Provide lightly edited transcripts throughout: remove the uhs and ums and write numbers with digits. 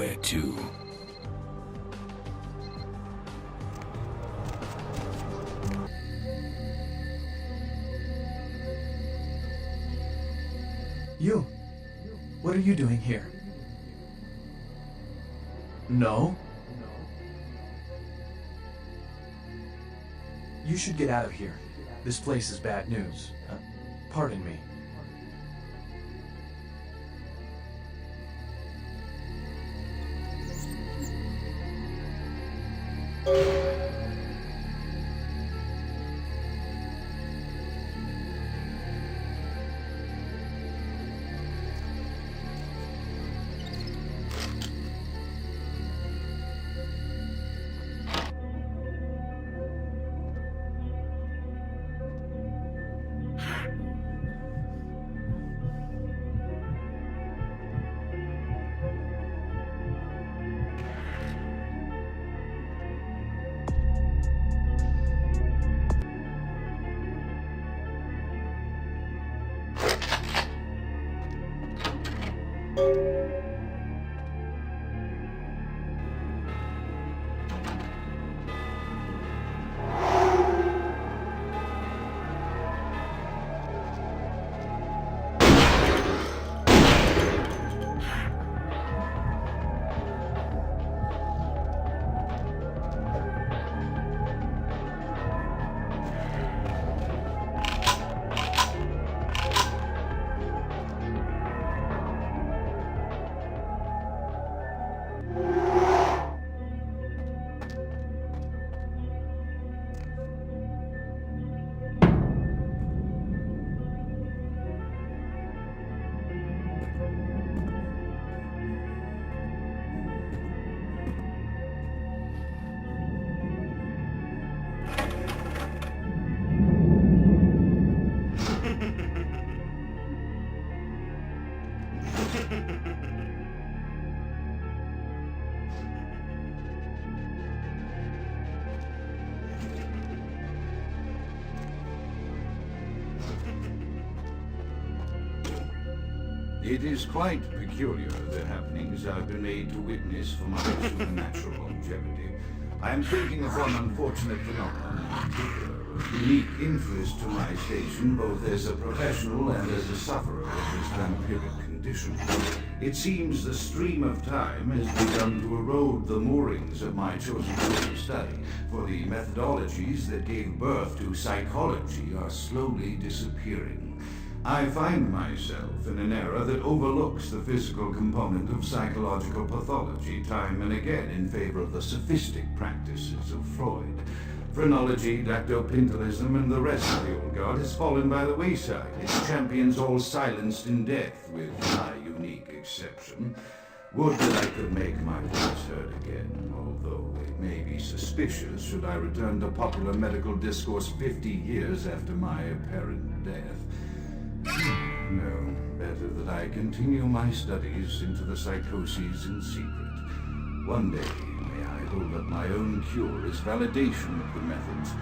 Where to? You! What are you doing here? No? You should get out of here. This place is bad news. Pardon me. It is quite peculiar, the happenings I've been made to witness for my supernatural longevity. I am thinking of one unfortunate phenomenon in particular, of unique interest to my station, both as a professional and as a sufferer of this vampiric condition. It seems the stream of time has begun to erode the moorings of my chosen field of study, for the methodologies that gave birth to psychology are slowly disappearing. I find myself in an era that overlooks the physical component of psychological pathology time and again in favor of the sophistic practices of Freud. Phrenology, dactylpintilism, and the rest of the old guard has fallen by the wayside, its champions all silenced in death, with my unique exception. Would that I could make my voice heard again, although it may be suspicious should I return to popular medical discourse 50 years after my apparent death. No, better that I continue my studies into the psychoses in secret. One day, may I hold up my own cure as validation of the methods.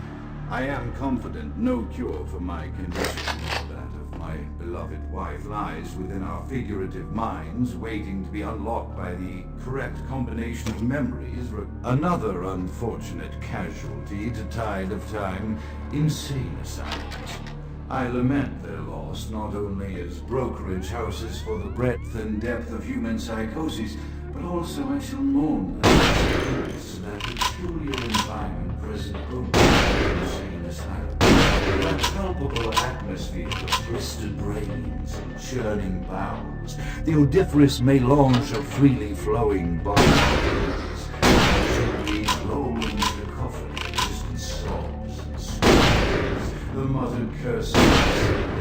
I am confident no cure for my condition or that of my beloved wife lies within our figurative minds, waiting to be unlocked by the correct combination of memories. Another unfortunate casualty to tide of time, insane asylums. I lament their loss not only as brokerage houses for the breadth and depth of human psychoses, but also I shall mourn them as that peculiar environment present only in insane asylums. That palpable atmosphere of twisted brains and churning bowels, the odoriferous melange of freely flowing bodies, the rolling cacophony of distant sobs and screams, the muttered curses of the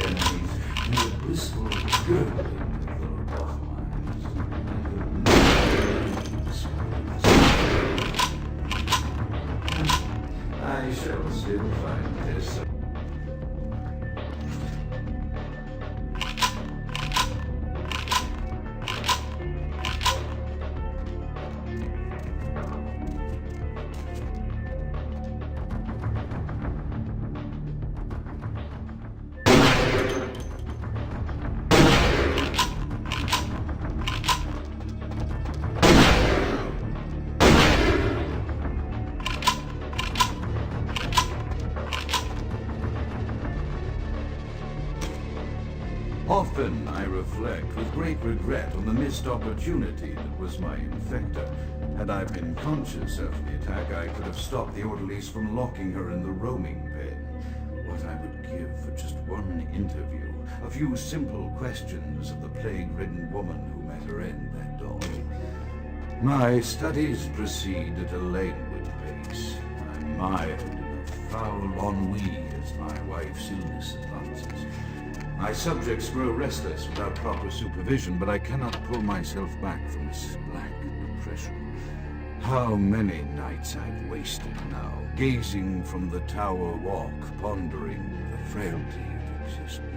enemies, and the blissful gurgling of the lobotomites. I shall still find this. Often I reflect with great regret on the missed opportunity that was my infector. Had I been conscious after the attack, I could have stopped the orderlies from locking her in the roaming pen. What I would give for just one interview, a few simple questions of the plague-ridden woman who met her end that dawn. My studies proceed at a languid pace. I'm mired in a foul ennui as my wife's illness advances. My subjects grow restless without proper supervision, but I cannot pull myself back from this black depression. How many nights I've wasted now, gazing from the tower walk, pondering the frailty of existence.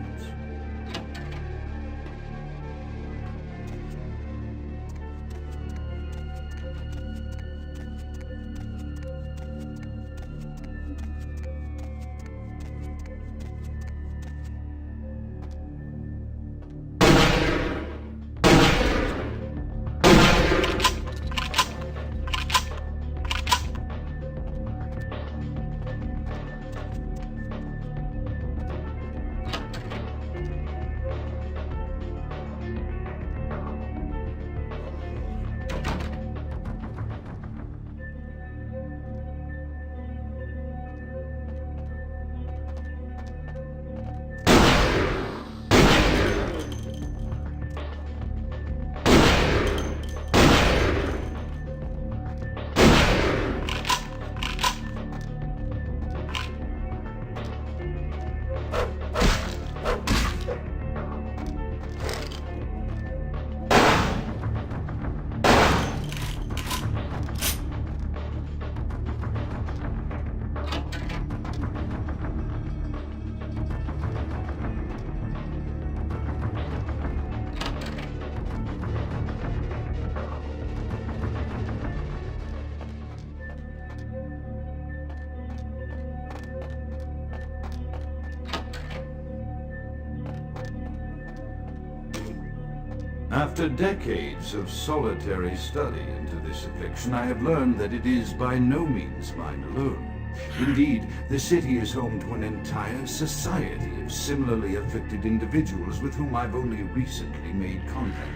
After decades of solitary study into this affliction, I have learned that it is by no means mine alone. Indeed, the city is home to an entire society of similarly afflicted individuals with whom I've only recently made contact.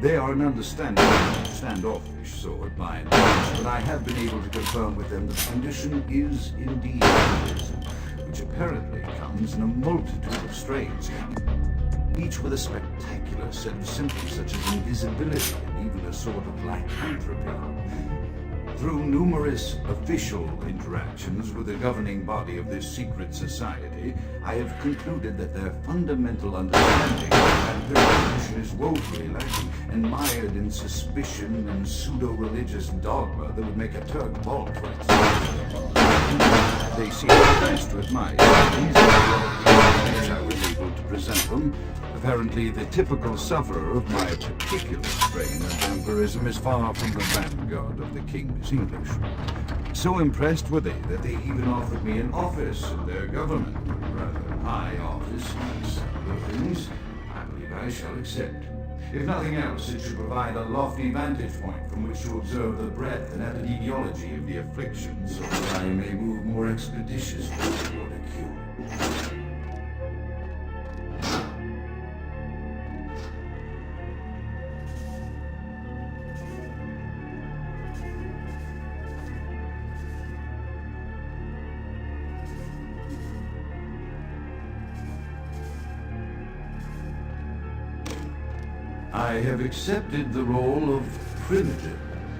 They are an understanding, standoffish sort by and large, but I have been able to confirm with them that the condition is indeed vampirism, which apparently comes in a multitude of strains, each with a spectacular set of symptoms such as invisibility and even a sort of lycanthropy. Through numerous official interactions with the governing body of this secret society, I have concluded that their fundamental understanding of their condition is woefully lacking and mired in suspicion and pseudo-religious dogma that would make a Turk balk for itself. They seem impressed with my studies, as I was able to present them. Apparently, the typical sufferer of my particular strain of vampirism is far from the vanguard of the King's English. So impressed were they that they even offered me an office in their government, a rather high office, amongst other things. I believe I shall accept. If nothing else, it should provide a lofty vantage point from which to observe the breadth and epidemiology of the affliction, so that I may move more expeditiously toward a cure. I have accepted the role of primitive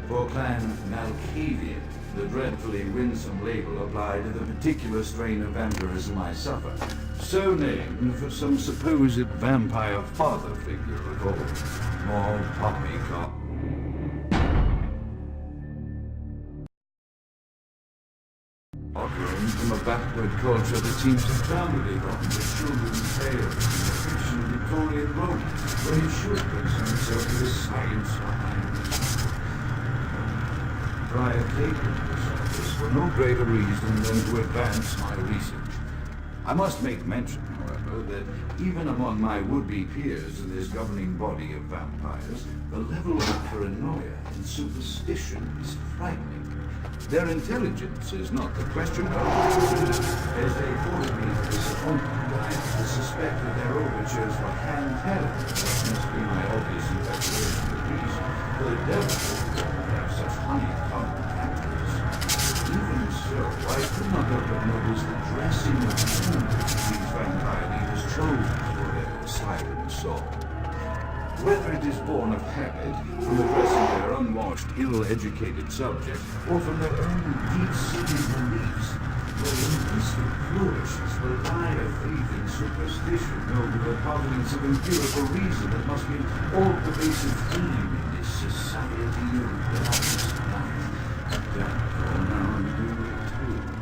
for Clan Malkavian, the dreadfully winsome label applied to the particular strain of vampirism I suffer, so named for some supposed vampire father figure of old, more poppycock. Grown from a backward culture that seems to family on the children's tales in the fiction of Victorian Rome, where he should concern himself with the science behind it. For I have taken this office for no greater reason than to advance my research. I must make mention, however, that even among my would-be peers in this governing body of vampires, the level of paranoia and superstition is frightening. Their intelligence is not the question, as they afforded me the disappointment I suspect that their overtures were hand-held. That must be my obvious infatuation with reason. For the devil would have such honeycomb captives. Even so, I could not help but notice the dressing of language these vampire leaders chose for their siren song. Whether it is born of habit, from addressing their unwashed, ill-educated subjects, or from their own deep-seated beliefs, their linguistic flourishes belie a faith in superstition over the providence of empirical reason that must be an all-pervasive theme in this society of lost life. Therefore, now you do it too.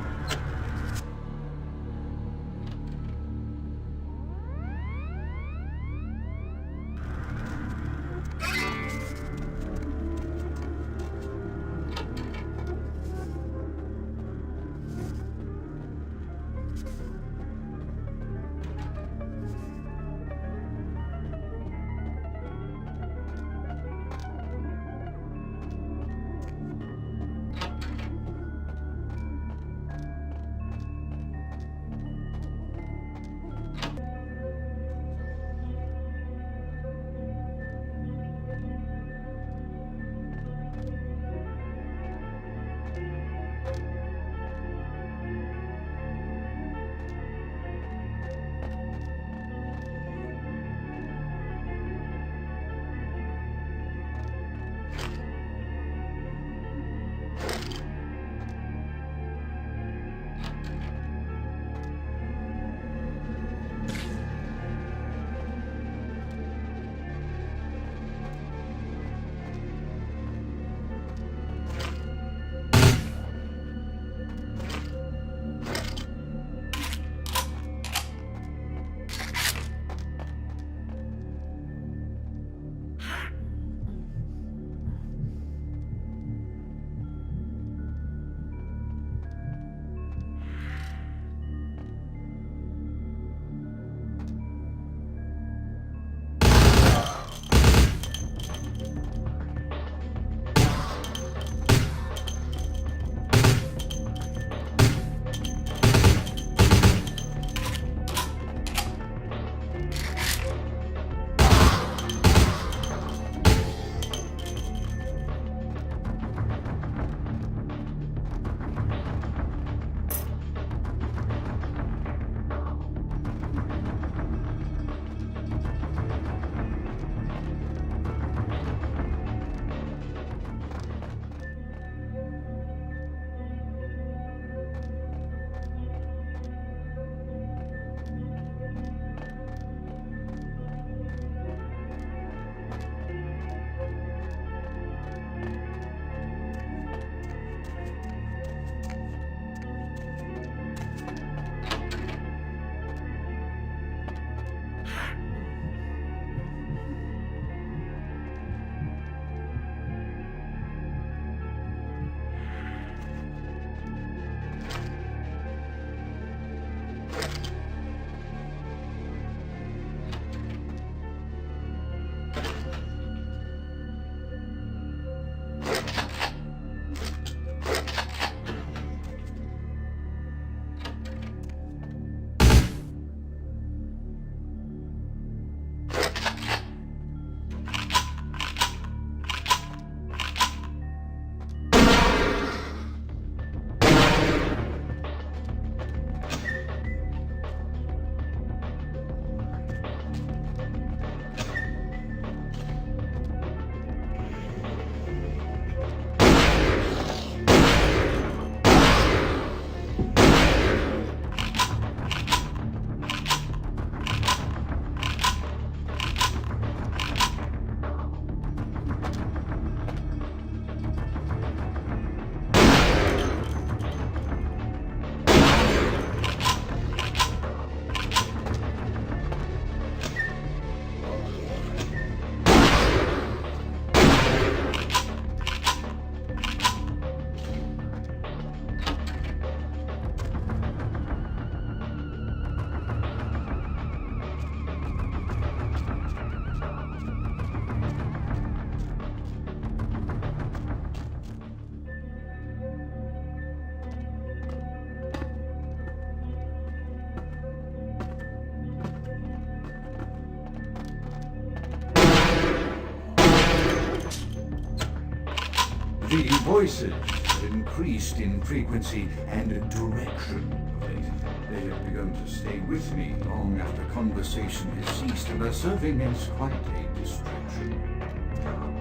The voices have increased in frequency and direction of late. They have begun to stay with me long after conversation has ceased and are serving as quite a distraction.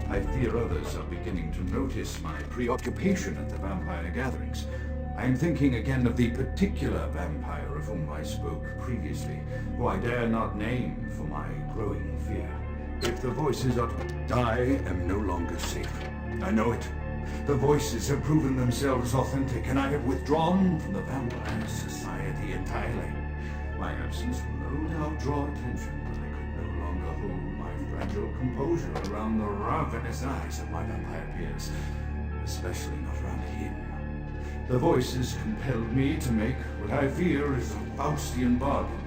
I fear others are beginning to notice my preoccupation at the vampire gatherings. I am thinking again of the particular vampire of whom I spoke previously, who I dare not name for my growing fear. If the voices are... I am no longer safe. I know it. The voices have proven themselves authentic, and I have withdrawn from the Vampire Society entirely. My absence will no doubt draw attention, but I could no longer hold my fragile composure around the ravenous eyes of my vampire peers, especially not around him. The voices compelled me to make what I fear is a Faustian bargain.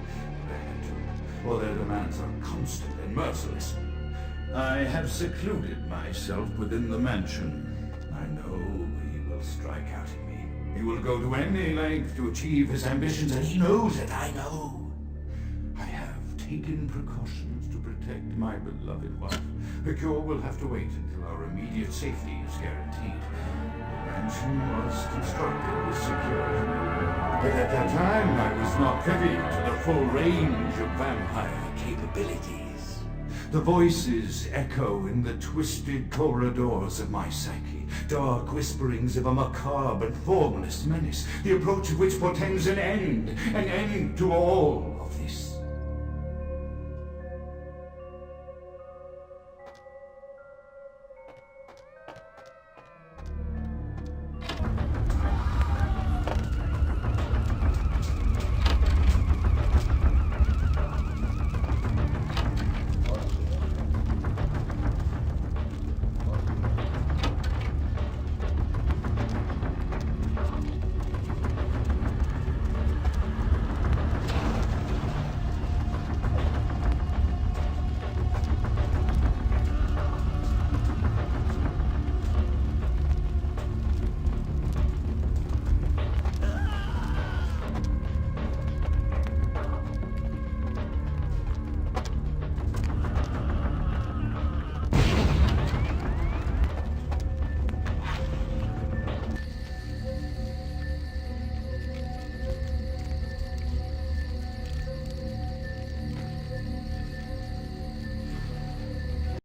But I had to, or their demands are constant and merciless. I have secluded myself within the mansion. I know he will strike out at me. He will go to any length to achieve his ambitions, and he knows it, I know. I have taken precautions to protect my beloved wife. The cure will have to wait until our immediate safety is guaranteed. The mansion was constructed with security, but at that time I was not privy to the full range of vampire capabilities. The voices echo in the twisted corridors of my psyche, dark whisperings of a macabre and formless menace, the approach of which portends an end to all of